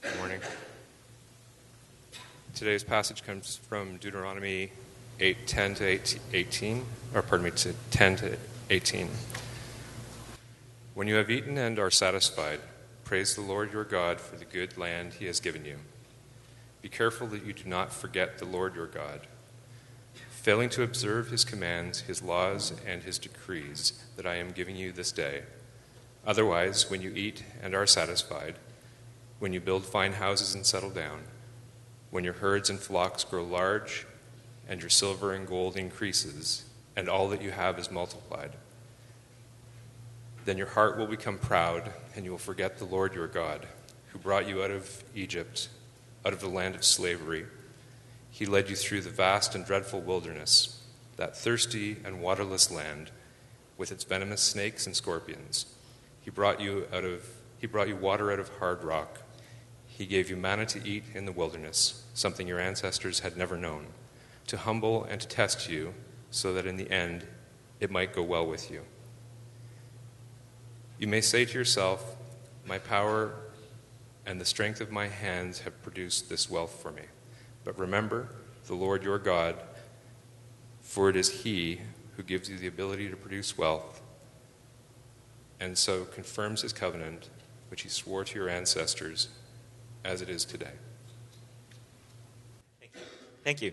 Good morning. Today's passage comes from Deuteronomy 8:10 to 18, to 10 to 18. When you have eaten and are satisfied, praise the Lord your God for the good land he has given you. Be careful that you do not forget the Lord your God, failing to observe his commands, his laws, and his decrees that I am giving you this day. Otherwise, when you eat and are satisfied, when you build fine houses and settle down, when your herds and flocks grow large, and your silver and gold increases, and all that you have is multiplied, then your heart will become proud, and you will forget the Lord your God, who brought you out of Egypt, out of the land of slavery. He led you through the vast and dreadful wilderness, that thirsty and waterless land, with its venomous snakes and scorpions. He brought you water out of hard rock. He gave you manna to eat in the wilderness, something your ancestors had never known, to humble and to test you, so that in the end it might go well with you. You may say to yourself, my power and the strength of my hands have produced this wealth for me. But remember the Lord your God, for it is he who gives you the ability to produce wealth, and so confirms his covenant, which he swore to your ancestors, as it is today. Thank you.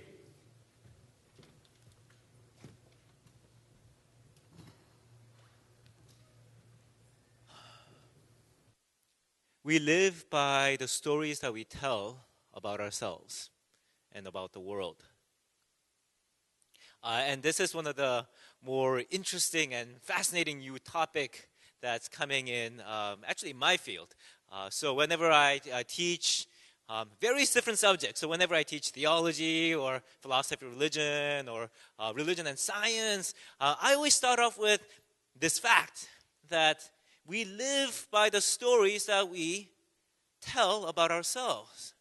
We live by the stories that we tell about ourselves and about the world. And this is one of the more interesting and fascinating new topic that's coming in, actually in my field. So whenever I teach various different subjects, so whenever I teach theology or philosophy of religion or religion and science, I always start off with this fact that we live by the stories that we tell about ourselves.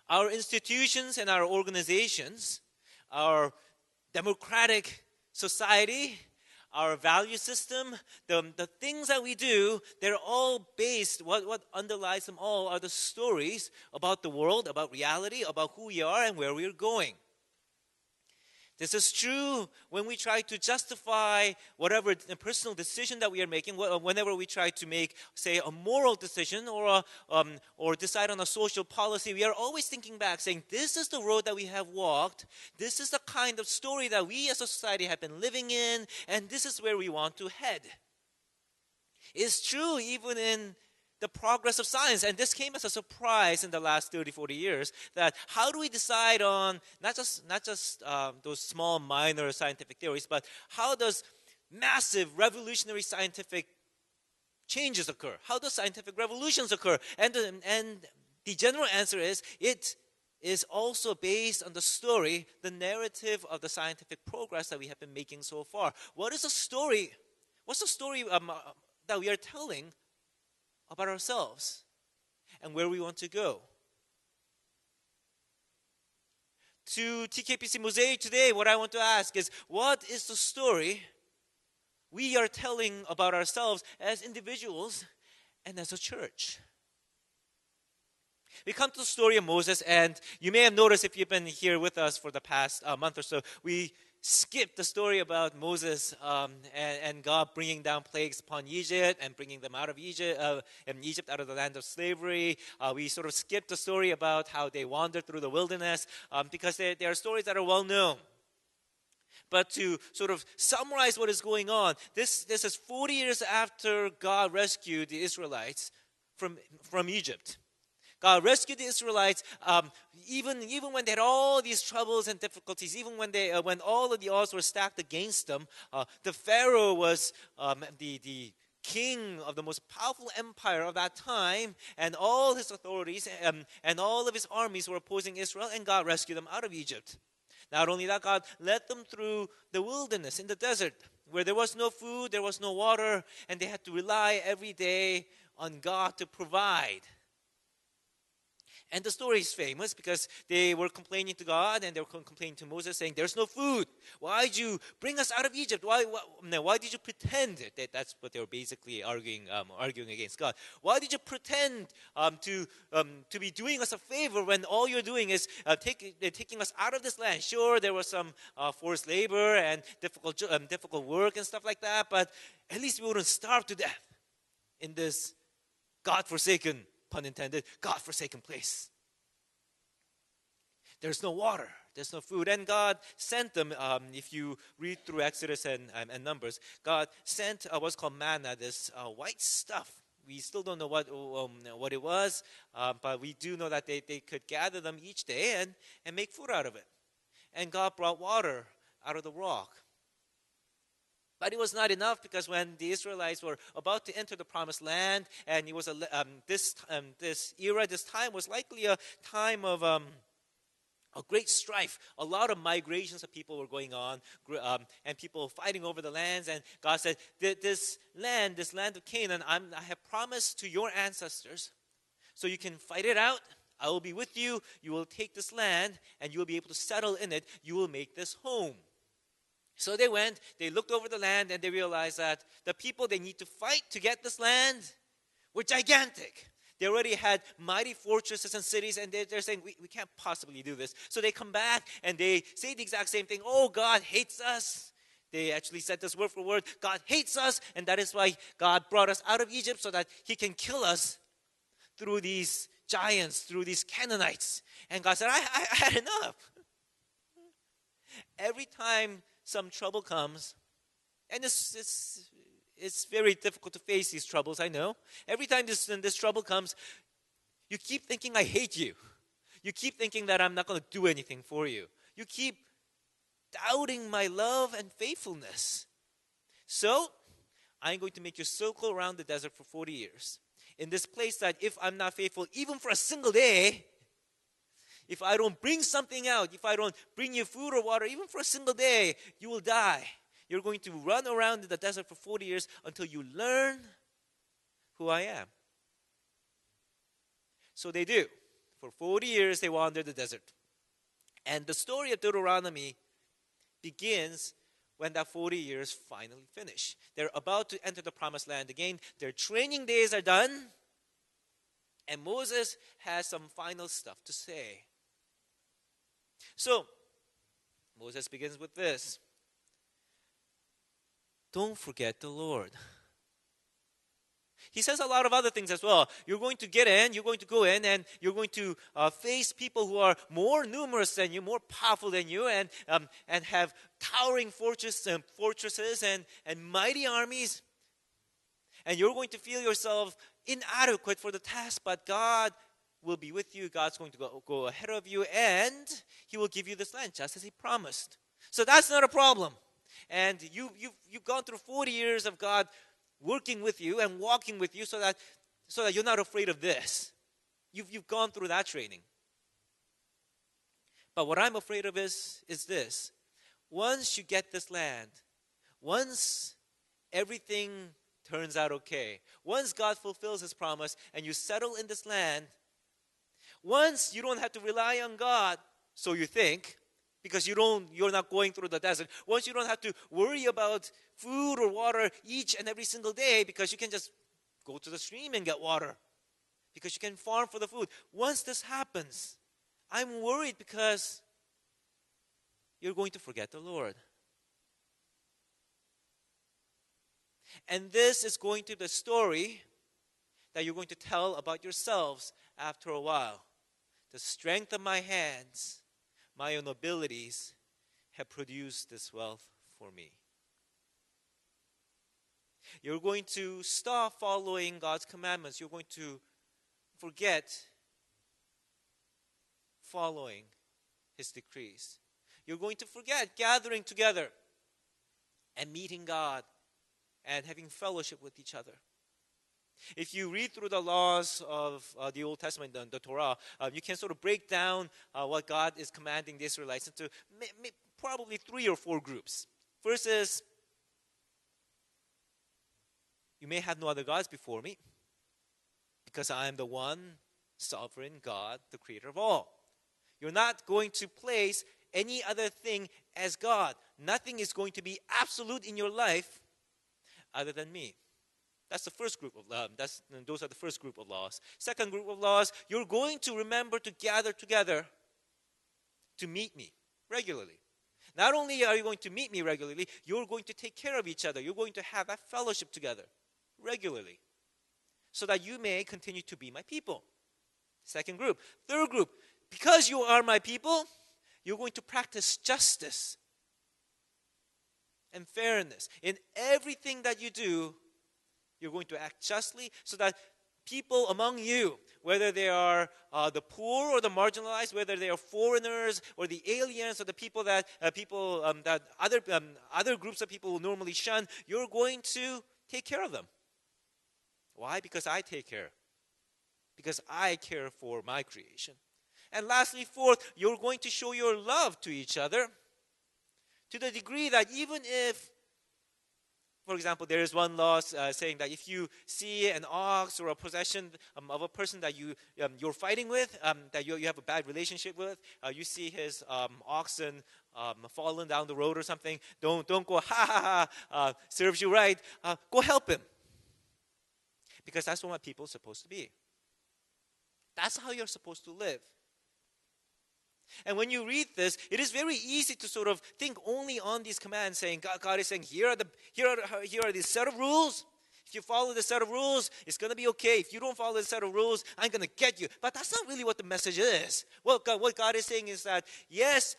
Our institutions and our organizations, our democratic society, our value system, the things that we do, they're all based, what underlies them all are the stories about the world, about reality, about who we are and where we're going. This is true when we try to justify whatever personal decision that we are making, whenever we try to make, say, a moral decision or decide on a social policy. We are always thinking back, saying, this is the road that we have walked. This is the kind of story that we as a society have been living in, and this is where we want to head. It's true even in the progress of science, and this came as a surprise in the last 30, 40 years, that how do we decide on not just those small, minor scientific theories, but how does massive, revolutionary scientific changes occur? How do scientific revolutions occur? And the general answer is, it is also based on the story, the narrative of the scientific progress that we have been making so far. What is the story? What's the story that we are telling about ourselves and where we want to go? To TKPC Mosaic today, what I want to ask is, what is the story we are telling about ourselves as individuals and as a church? We come to the story of Moses, and you may have noticed if you've been here with us for the past month or so, we skipped the story about Moses and God bringing down plagues upon Egypt and bringing them out of Egypt, out of the land of slavery. We sort of skipped the story about how they wandered through the wilderness because they are stories that are well known. But to sort of summarize what is going on, this is 40 years after God rescued the Israelites from Egypt. God rescued the Israelites even when they had all these troubles and difficulties, even when all of the odds were stacked against them. The Pharaoh was the king of the most powerful empire of that time, and all his authorities and all of his armies were opposing Israel, and God rescued them out of Egypt. Not only that, God led them through the wilderness, in the desert, where there was no food, there was no water, and they had to rely every day on God to provide. And the story is famous because they were complaining to God and they were complaining to Moses, saying, "There's no food. Why did you bring us out of Egypt? Why did you pretend?" That's what they were basically arguing against God. Why did you pretend to be doing us a favor when all you're doing is taking us out of this land? Sure, there was some forced labor and difficult work and stuff like that, but at least we wouldn't starve to death in this God-forsaken, pun intended, God-forsaken place. There's no water. There's no food. And God sent them, if you read through Exodus and Numbers, God sent what's called manna, this white stuff. We still don't know what it was, but we do know that they could gather them each day and make food out of it. And God brought water out of the rock. But it was not enough, because when the Israelites were about to enter the promised land, and it was this time was likely a time of a great strife. A lot of migrations of people were going on, and people fighting over the lands. And God said, this land of Canaan, I have promised to your ancestors, so you can fight it out. I will be with you. You will take this land, and you will be able to settle in it. You will make this home. So they went, they looked over the land, and they realized that the people they need to fight to get this land were gigantic. They already had mighty fortresses and cities, and they're saying, we can't possibly do this. So they come back, and they say the exact same thing. Oh, God hates us. They actually said this word for word. God hates us, and that is why God brought us out of Egypt, so that he can kill us through these giants, through these Canaanites. And God said, I had enough. Every time some trouble comes, and it's very difficult to face these troubles, I know. Every time this trouble comes, you keep thinking, I hate you. You keep thinking that I'm not going to do anything for you. You keep doubting my love and faithfulness. So, I'm going to make you circle around the desert for 40 years. In this place that if I'm not faithful, even for a single day, if I don't bring something out, if I don't bring you food or water, even for a single day, you will die. You're going to run around in the desert for 40 years until you learn who I am. So they do. For 40 years, they wander the desert. And the story of Deuteronomy begins when that 40 years finally finish. They're about to enter the promised land again. Their training days are done. And Moses has some final stuff to say. So, Moses begins with this. Don't forget the Lord. He says a lot of other things as well. You're going to get in, you're going to go in, and you're going to face people who are more numerous than you, more powerful than you, and have towering fortresses and mighty armies. And you're going to feel yourself inadequate for the task, but God will be with you. God's going to go ahead of you, and he will give you this land just as he promised. So that's not a problem. And you've gone through 40 years of God working with you and walking with you so that you're not afraid of this. You've gone through that training. But what I'm afraid of is this. Once you get this land, once everything turns out okay, once God fulfills his promise and you settle in this land, once you don't have to rely on God, so you think, because you're not going through the desert. Once you don't have to worry about food or water each and every single day, because you can just go to the stream and get water, because you can farm for the food. Once this happens, I'm worried because you're going to forget the Lord. And this is going to be the story that you're going to tell about yourselves after a while. The strength of my hands, my own abilities have produced this wealth for me. You're going to stop following God's commandments. You're going to forget following his decrees. You're going to forget gathering together and meeting God and having fellowship with each other. If you read through the laws of the Old Testament, the Torah, you can sort of break down what God is commanding the Israelites into probably 3 or 4 groups. First is, you may have no other gods before me, because I am the one sovereign God, the creator of all. You're not going to place any other thing as God. Nothing is going to be absolute in your life other than me. That's the first group of those are the first group of laws. Second group of laws, you're going to remember to gather together to meet me regularly. Not only are you going to meet me regularly, you're going to take care of each other. You're going to have that fellowship together regularly so that you may continue to be my people. Second group. Third group, because you are my people, you're going to practice justice and fairness. In everything that you do, you're going to act justly so that people among you, whether they are the poor or the marginalized, whether they are foreigners or the aliens or the people that other groups of people will normally shun, you're going to take care of them. Why? Because I take care. Because I care for my creation. And lastly, fourth, you're going to show your love to each other to the degree that even if, for example, there is one law saying that if you see an ox or a possession of a person that you're fighting with, that you have a bad relationship with, you see his oxen fallen down the road or something, don't go, serves you right. Go help him. Because that's what people are supposed to be. That's how you're supposed to live. And when you read this, it is very easy to sort of think only on these commands, saying God is saying, here are these set of rules. If you follow the set of rules, it's going to be okay. If you don't follow the set of rules, I'm going to get you. But that's not really what the message is. What God is saying is that, yes,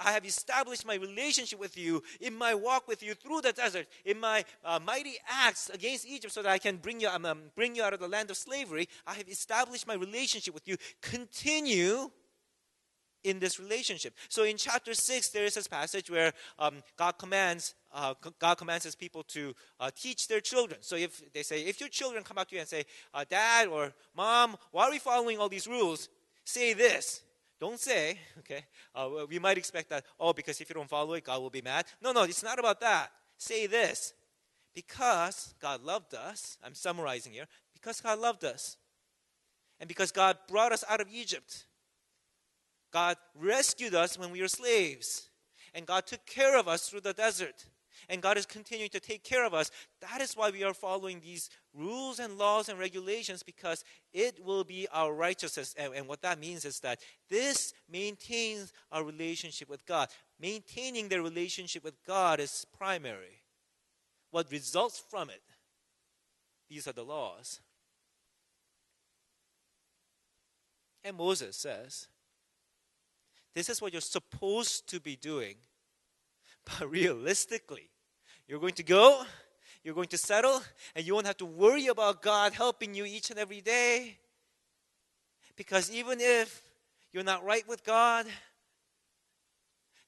I have established my relationship with you in my walk with you through the desert, in my mighty acts against Egypt so that I can bring you out of the land of slavery. I have established my relationship with you. Continue in this relationship. So in chapter 6, there is this passage where God commands his people to teach their children. So if your children come up to you and say, Dad or Mom, why are we following all these rules? Say this. Don't say, okay, we might expect that, because if you don't follow it, God will be mad. No, it's not about that. Say this. Because God loved us, I'm summarizing here, because God loved us, and because God brought us out of Egypt, God rescued us when we were slaves. And God took care of us through the desert. And God is continuing to take care of us. That is why we are following these rules and laws and regulations, because it will be our righteousness. And what that means is that this maintains our relationship with God. Maintaining the relationship with God is primary. What results from it, these are the laws. And Moses says, this is what you're supposed to be doing. But realistically, you're going to go, you're going to settle, and you won't have to worry about God helping you each and every day. Because even if you're not right with God,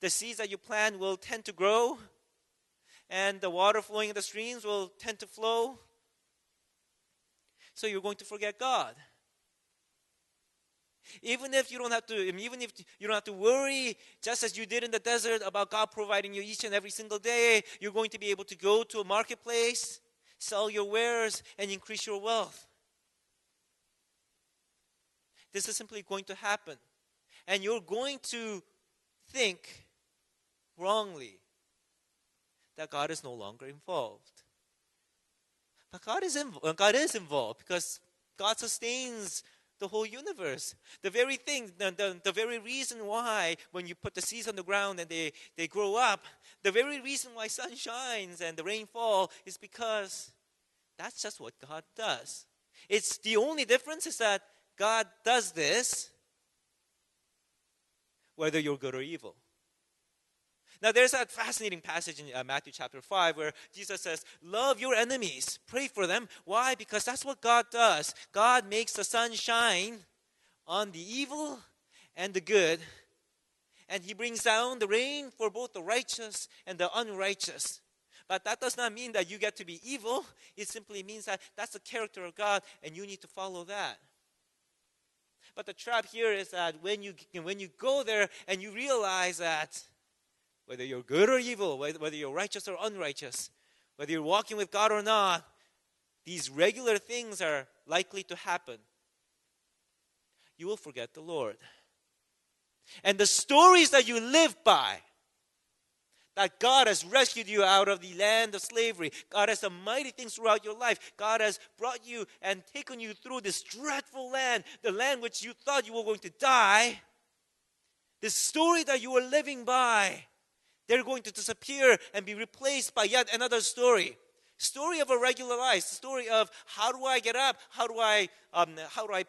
the seeds that you plant will tend to grow, and the water flowing in the streams will tend to flow. So you're going to forget God. Even if you don't have to worry, just as you did in the desert, about God providing you each and every single day, you're going to be able to go to a marketplace, sell your wares, and increase your wealth. This is simply going to happen. And you're going to think wrongly that God is no longer involved. But God is involved, because God sustains the whole universe. The very thing, the very reason why when you put the seeds on the ground and they grow up, the very reason why sun shines and the rain falls is because that's just what God does. It's the only difference is that God does this whether you're good or evil. Now, there's that fascinating passage in Matthew chapter 5 where Jesus says, love your enemies, pray for them. Why? Because that's what God does. God makes the sun shine on the evil and the good, and He brings down the rain for both the righteous and the unrighteous. But that does not mean that you get to be evil. It simply means that that's the character of God, and you need to follow that. But the trap here is that when you go there and you realize that whether you're good or evil, whether you're righteous or unrighteous, whether you're walking with God or not, these regular things are likely to happen. you will forget the Lord. And the stories that you live by, that God has rescued you out of the land of slavery. God has done mighty things throughout your life. God has brought you and taken you through this dreadful land, the land which you thought you were going to die. The story that you were living by, they're going to disappear and be replaced by yet another story. Story of a regular life. Story of how do I get up? How do I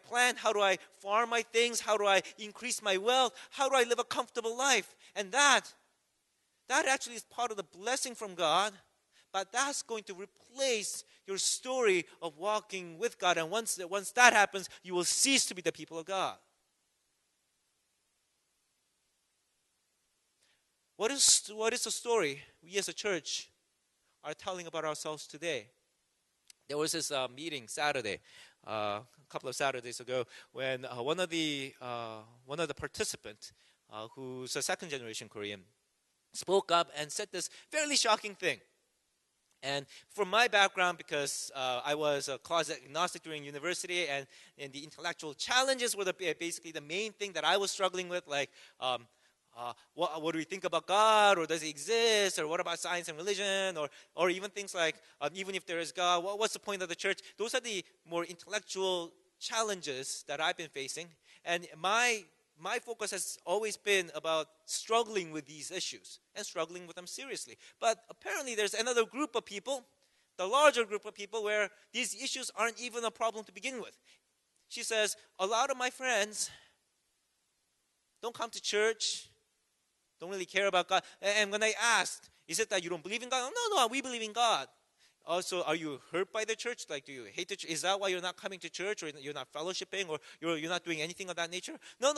plant? How do I farm my things? How do I increase my wealth? How do I live a comfortable life? And that actually is part of the blessing from God, but that's going to replace your story of walking with God. And once that happens, you will cease to be the people of God. What is the story we as a church are telling about ourselves today? There was this meeting Saturday, a couple of Saturdays ago, when one of the participants, who's a second generation Korean, spoke up and said this fairly shocking thing. And from my background, because I was a closet agnostic during university, and the intellectual challenges were basically the main thing that I was struggling with, like what do we think about God, or does he exist, or what about science and religion, or even things like even if there is God, what's the point of the church? Those are the more intellectual challenges that I've been facing, and my focus has always been about struggling with these issues and struggling with them seriously. But apparently there's another group of people, the larger group of people, where these issues aren't even a problem to begin with. She says, a lot of my friends don't come to church, don't really care about God. And when I asked, is it that you don't believe in God? No, we believe in God. Also, are you hurt by the church? Like, do you hate the church? Is that why you're not coming to church, or you're not fellowshipping, or you're not doing anything of that nature? No.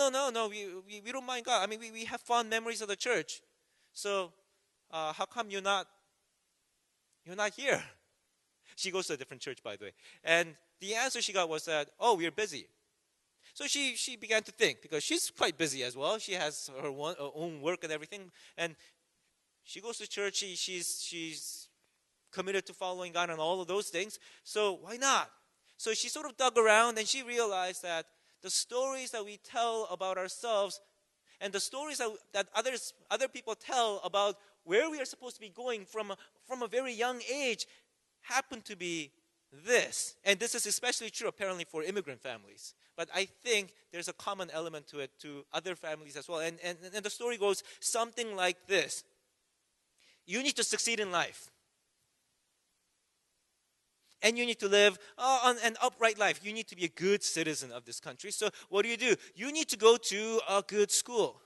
We don't mind God. I mean, we have fond memories of the church. So, how come you're not here? She goes to a different church, by the way. And the answer she got was that, we're busy. So she began to think, because she's quite busy as well. She has her own work and everything. And she goes to church. She's committed to following God and all of those things. So why not? So she sort of dug around, and she realized that the stories that we tell about ourselves and the stories that other people tell about where we are supposed to be going from a very young age happen to be this. And this is especially true apparently for immigrant families. But I think there's a common element to it to other families as well. And the story goes something like this. You need to succeed in life. And you need to live on an upright life. You need to be a good citizen of this country. So what do? You need to go to a good school.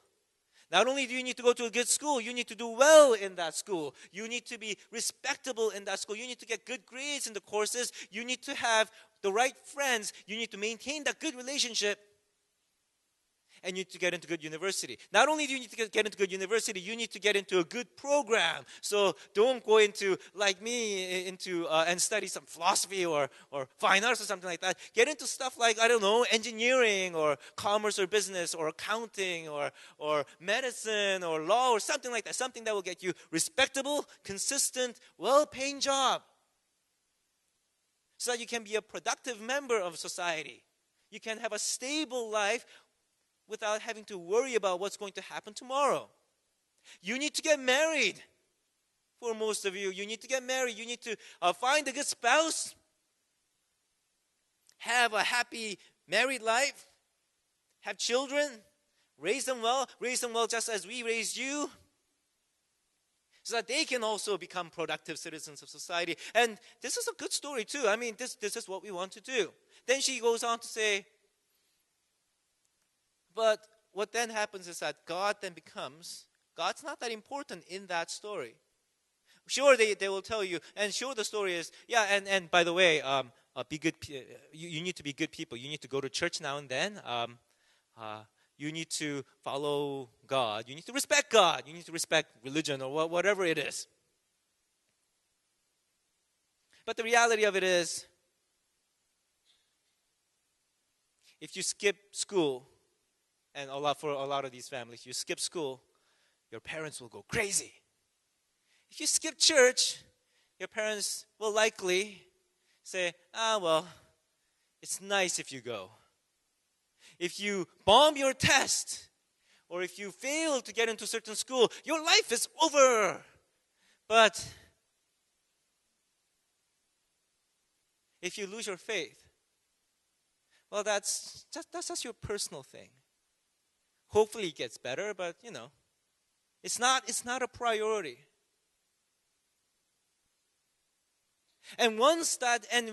Not only do you need to go to a good school, you need to do well in that school. You need to be respectable in that school. You need to get good grades in the courses. You need to have the right friends. You need to maintain that good relationship. And you need to get into good university. Not only do you need to get into good university, you need to get into a good program. So don't go into, like me, and study some philosophy or fine arts or something like that. Get into stuff like, I don't know, engineering or commerce or business or accounting or medicine or law or something like that. Something that will get you respectable, consistent, well-paying job. So that you can be a productive member of society. You can have a stable life without having to worry about what's going to happen tomorrow. You need to get married. For most of you, you need to get married. You need to find a good spouse. Have a happy married life. Have children. Raise them well just as we raised you. So that they can also become productive citizens of society. And this is a good story too. I mean, this is what we want to do. Then she goes on to say, but what then happens is that God's not that important in that story. Sure, they will tell you, and sure the story is, and by the way, be good. You need to be good people. You need to go to church now and then. You need to follow God. You need to respect God. You need to respect religion or whatever it is. But the reality of it is, if you skip school, and for a lot of these families, you skip school, your parents will go crazy. If you skip church, your parents will likely say, well, it's nice if you go. If you bomb your test, or if you fail to get into certain school, your life is over. But if you lose your faith, well, that's just your personal thing. Hopefully it gets better, but it's not a priority. And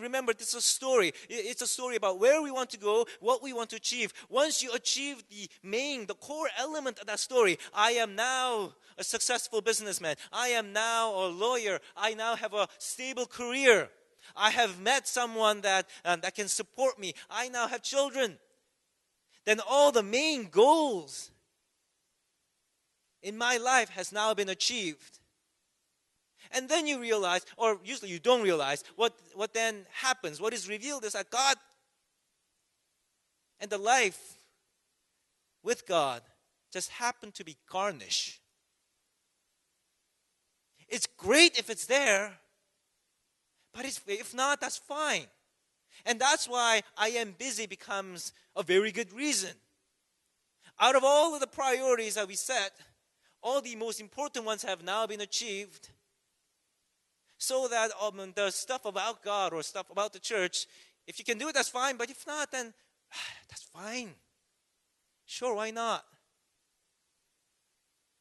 remember, this is a story. It's a story about where we want to go, what we want to achieve. Once you achieve the core element of that story, I am now a successful businessman. I am now a lawyer. I now have a stable career. I have met someone that can support me. I now have children. Then all the main goals in my life has now been achieved. And then you realize, or usually you don't realize, what then happens. What is revealed is that God and the life with God just happen to be garnish. It's great if it's there, but if not, that's fine. And that's why I am busy becomes a very good reason. Out of all of the priorities that we set, all the most important ones have now been achieved. So that the stuff about God or stuff about the church, if you can do it, that's fine. But if not, then that's fine. Sure, why not?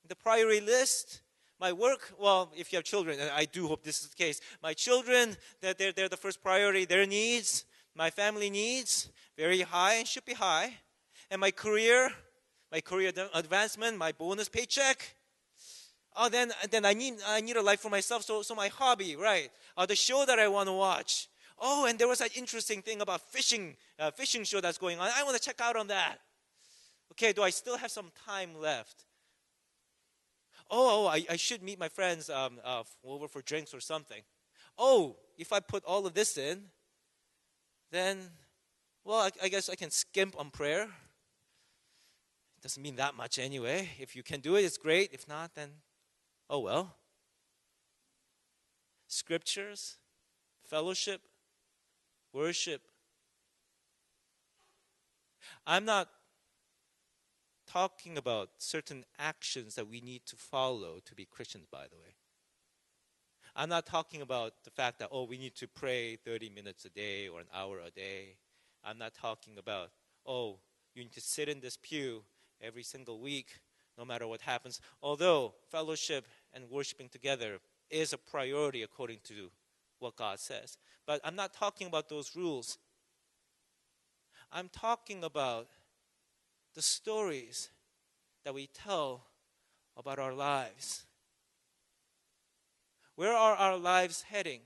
The priority list, my work, well, if you have children, and I do hope this is the case, my children, they're the first priority. Their needs, my family needs, very high and should be high. And my career advancement, my bonus paycheck. Oh, then I need a life for myself. So my hobby, right? The show that I want to watch. Oh, and there was that interesting thing about fishing show that's going on. I want to check out on that. Okay, do I still have some time left? I should meet my friends over for drinks or something. Oh, if I put all of this in, then, well, I guess I can skimp on prayer. It doesn't mean that much anyway. If you can do it, it's great. If not, then oh well. Scriptures, fellowship, worship. I'm not talking about certain actions that we need to follow to be Christians, by the way. I'm not talking about the fact that, we need to pray 30 minutes a day or an hour a day. I'm not talking about, you need to sit in this pew every single week, no matter what happens. Although fellowship and worshiping together is a priority according to what God says. But I'm not talking about those rules. I'm talking about the stories that we tell about our lives. Where are our lives heading?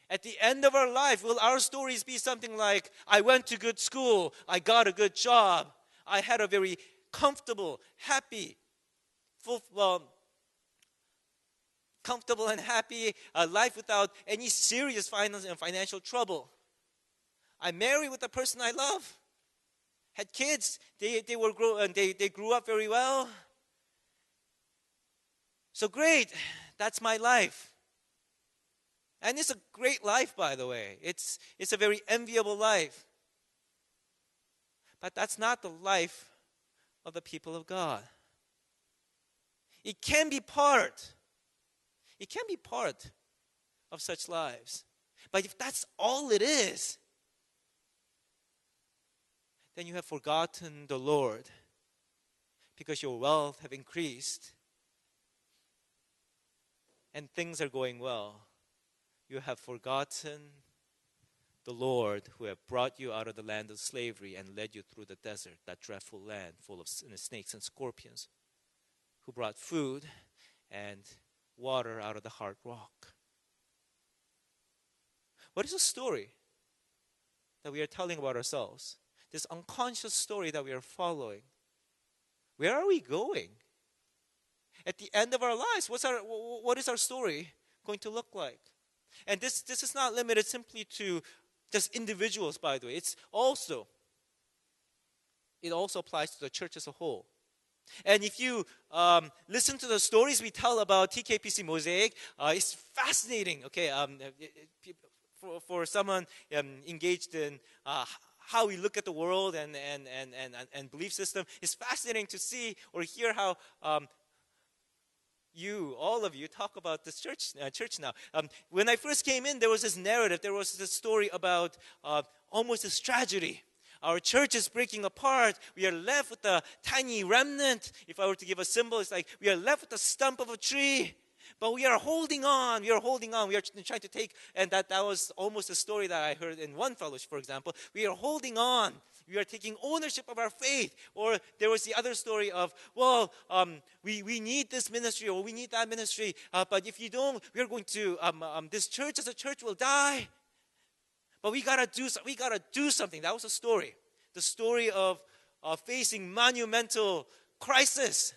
At the end of our life, will our stories be something like, I went to good school, I got a good job, I had a very comfortable, happy, comfortable and happy life without any serious financial trouble. I married with the person I love. Had kids. They grew up very well. So great. That's my life. And it's a great life, by the way. It's a very enviable life. But that's not the life of the people of God. It can be part of such lives. But if that's all it is, then you have forgotten the Lord, because your wealth have increased and things are going well. You have forgotten the Lord who have brought you out of the land of slavery and led you through the desert, that dreadful land full of snakes and scorpions, who brought food and water out of the hard rock. What is the story that we are telling about ourselves? This unconscious story that we are following. Where are we going? At the end of our lives, what is our story going to look like? And this is not limited simply to just individuals, by the way. It also applies to the church as a whole. And if you listen to the stories we tell about TKPC Mosaic, it's fascinating. Okay, for someone engaged in how we look at the world and belief system. It's fascinating to see or hear how all of you, talk about this church now. When I first came in, there was this narrative, there was this story about almost this tragedy. Our church is breaking apart. We are left with a tiny remnant. If I were to give a symbol, it's like we are left with the stump of a tree. But we are holding on. We are holding on. We are trying to take, and that was almost a story that I heard in one fellowship, for example. We are holding on. We are taking ownership of our faith. Or there was the other story of, we need this ministry or we need that ministry. But if you don't, we are going to, this church as a church will die. But we gotta do something. That was a story. The story of facing monumental crisis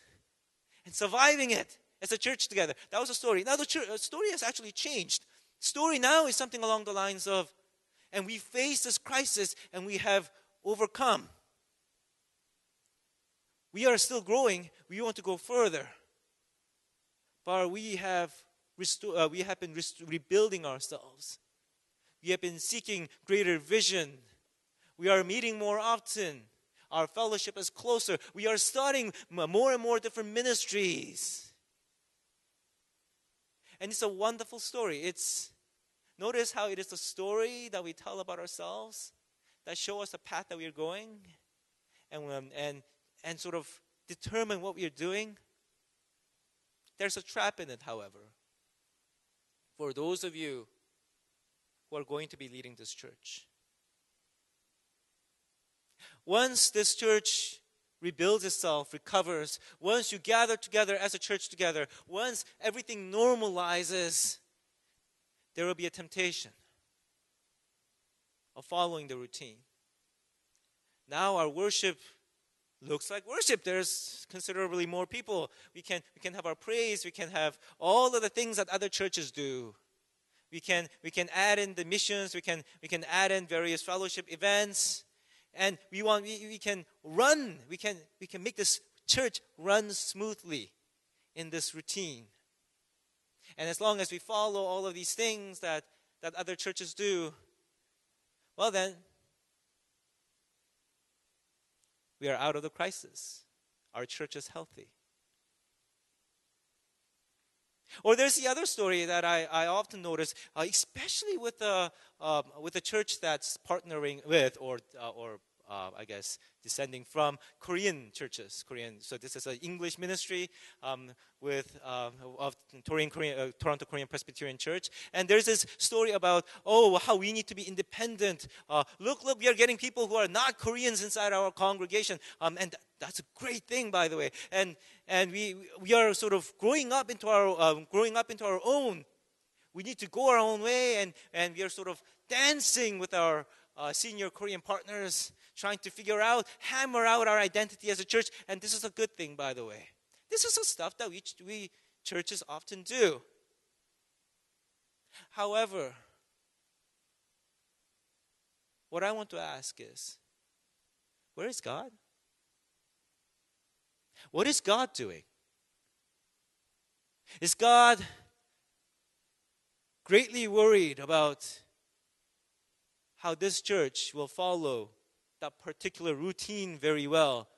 and surviving it as a church together. That was a story. Now the story has actually changed. Story now is something along the lines of, and we face this crisis and we have overcome. We are still growing. We want to go further. But we have been rebuilding ourselves. We have been seeking greater vision. We are meeting more often. Our fellowship is closer. We are starting more and more different ministries. And it's a wonderful story. Notice how it is the story that we tell about ourselves that show us the path that we are going and sort of determine what we are doing. There's a trap in it, however. For those of you who are going to be leading this church. Once this church rebuilds itself, recovers, once you gather together as a church together, once everything normalizes, there will be a temptation of following the routine. Now our worship looks like worship. There's considerably more people. We can have our praise. We can have all of the things that other churches do. We can add in the missions. We can add in various fellowship events, and we can make this church run smoothly in this routine. And as long as we follow all of these things that other churches do, well then, we are out of the crisis. Our church is healthy. Or there's the other story that I often notice, especially with the church that's partnering with or I guess descending from Korean churches. So this is an English ministry of Toronto Korean Presbyterian Church, and there's this story about how we need to be independent. Look, we are getting people who are not Koreans inside our congregation, and that's a great thing, by the way. And we are sort of growing up into our own. We need to go our own way, and we are sort of dancing with our senior Korean partners, trying to hammer out our identity as a church. And this is a good thing, by the way. This is the stuff that we churches often do. However, what I want to ask is, where is God? What is God doing? Is God greatly worried about how this church will follow that particular routine very well?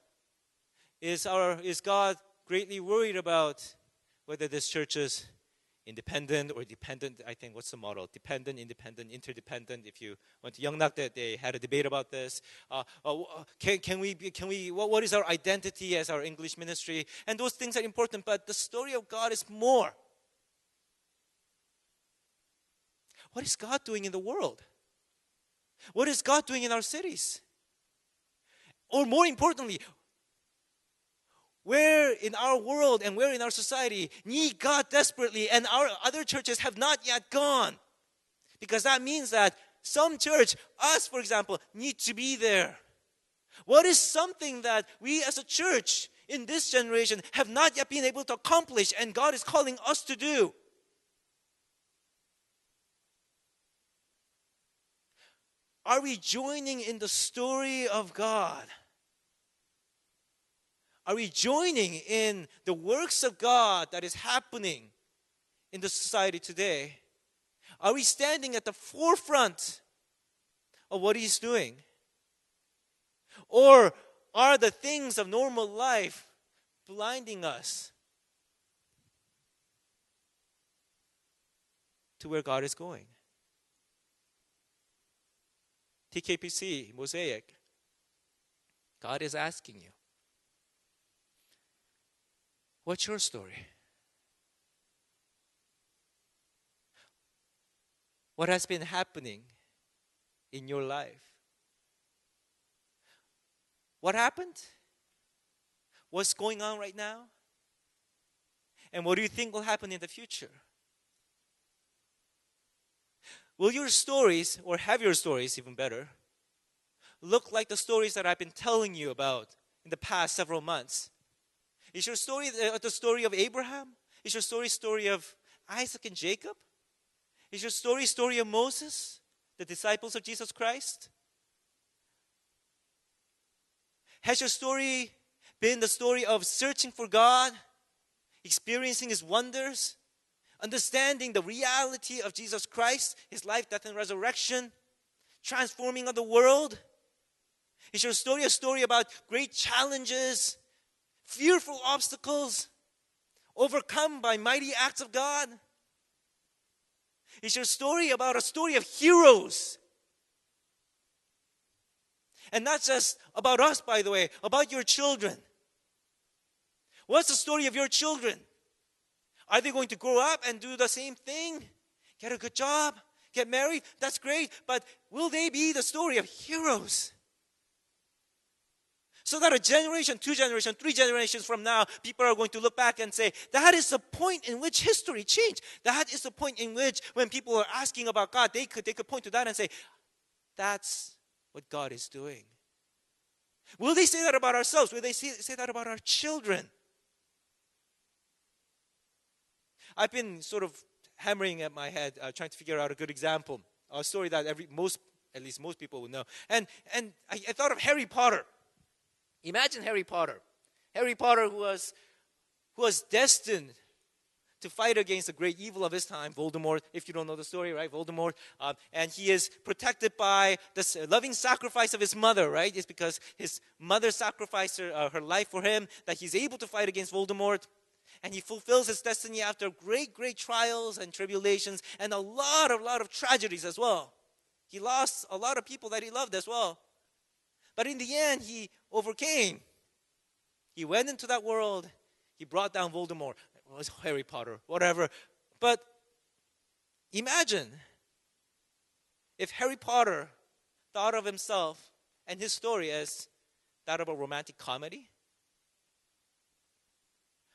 Is God greatly worried about whether this church is independent or dependent? I think, what's the model? Dependent, independent, interdependent. If you went to Youngnak, they had a debate about this. What is our identity as our English ministry? And those things are important, but the story of God is more. What is God doing in the world? What is God doing in our cities? Or more importantly, where in our world and where in our society need God desperately and our other churches have not yet gone? Because that means that some church, us for example, need to be there. What is something that we as a church in this generation have not yet been able to accomplish and God is calling us to do? Are we joining in the story of God? Are we joining in the works of God that is happening in the society today? Are we standing at the forefront of what He's doing? Or are the things of normal life blinding us to where God is going? TKPC, Mosaic, God is asking you, what's your story? What has been happening in your life? What happened? What's going on right now? And what do you think will happen in the future? Will your stories, or have your stories even better, look like the stories that I've been telling you about in the past several months? Is your story the story of Abraham? Is your story of Isaac and Jacob? Is your story of Moses, the disciples of Jesus Christ? Has your story been the story of searching for God, experiencing His wonders, understanding the reality of Jesus Christ, His life, death, and resurrection, transforming of the world? Is your story a story about great challenges, fearful obstacles, overcome by mighty acts of God? Is your story about a story of heroes? And not just about us, by the way, about your children. What's the story of your children? Are they going to grow up and do the same thing? Get a good job? Get married? That's great. But will they be the story of heroes? So that a generation, 2 generations, 3 generations from now, people are going to look back and say, that is the point in which history changed. That is the point in which when people are asking about God, they could point to that and say, that's what God is doing. Will they say that about ourselves? Will they say that about our children? I've been sort of hammering at my head, trying to figure out a good example, a story that at least most people would know. And I thought of Harry Potter. Imagine Harry Potter. Harry Potter who was destined to fight against the great evil of his time, Voldemort, if you don't know the story, right? Voldemort. And he is protected by the loving sacrifice of his mother, right? It's because his mother sacrificed her life for him that he's able to fight against Voldemort. And he fulfills his destiny after great, great trials and tribulations and a lot of tragedies as well. He lost a lot of people that he loved as well. But in the end, he overcame. He went into that world. He brought down Voldemort. It was Harry Potter, whatever. But imagine if Harry Potter thought of himself and his story as that of a romantic comedy.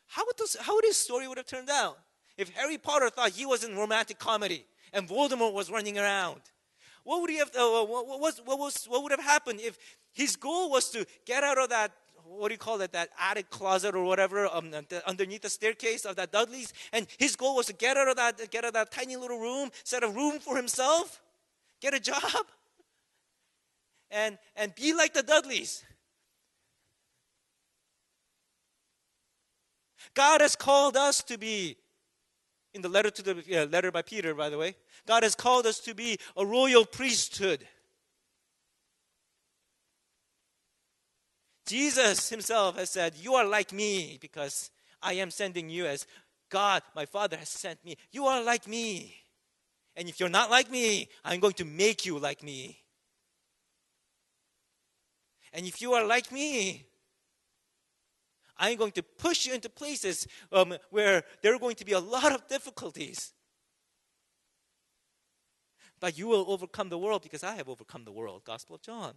How would his story would have turned out if Harry Potter thought he was in romantic comedy and Voldemort was running around? What would he have? What would have happened if his goal was to get out of that? What do you call it? That attic closet or whatever underneath the staircase of that Dudley's, and his goal was to get out of that tiny little room, set a room for himself, get a job, and be like the Dudleys. God has called us to be, in the letter by Peter, by the way, God has called us to be a royal priesthood. Jesus himself has said, you are like me because I am sending you as God, my Father, has sent me. You are like me. And if you're not like me, I'm going to make you like me. And if you are like me, I'm going to push you into places where there are going to be a lot of difficulties. But you will overcome the world because I have overcome the world. Gospel of John.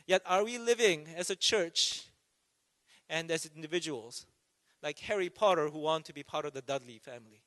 Yet are we living as a church and as individuals like Harry Potter who want to be part of the Dudley family?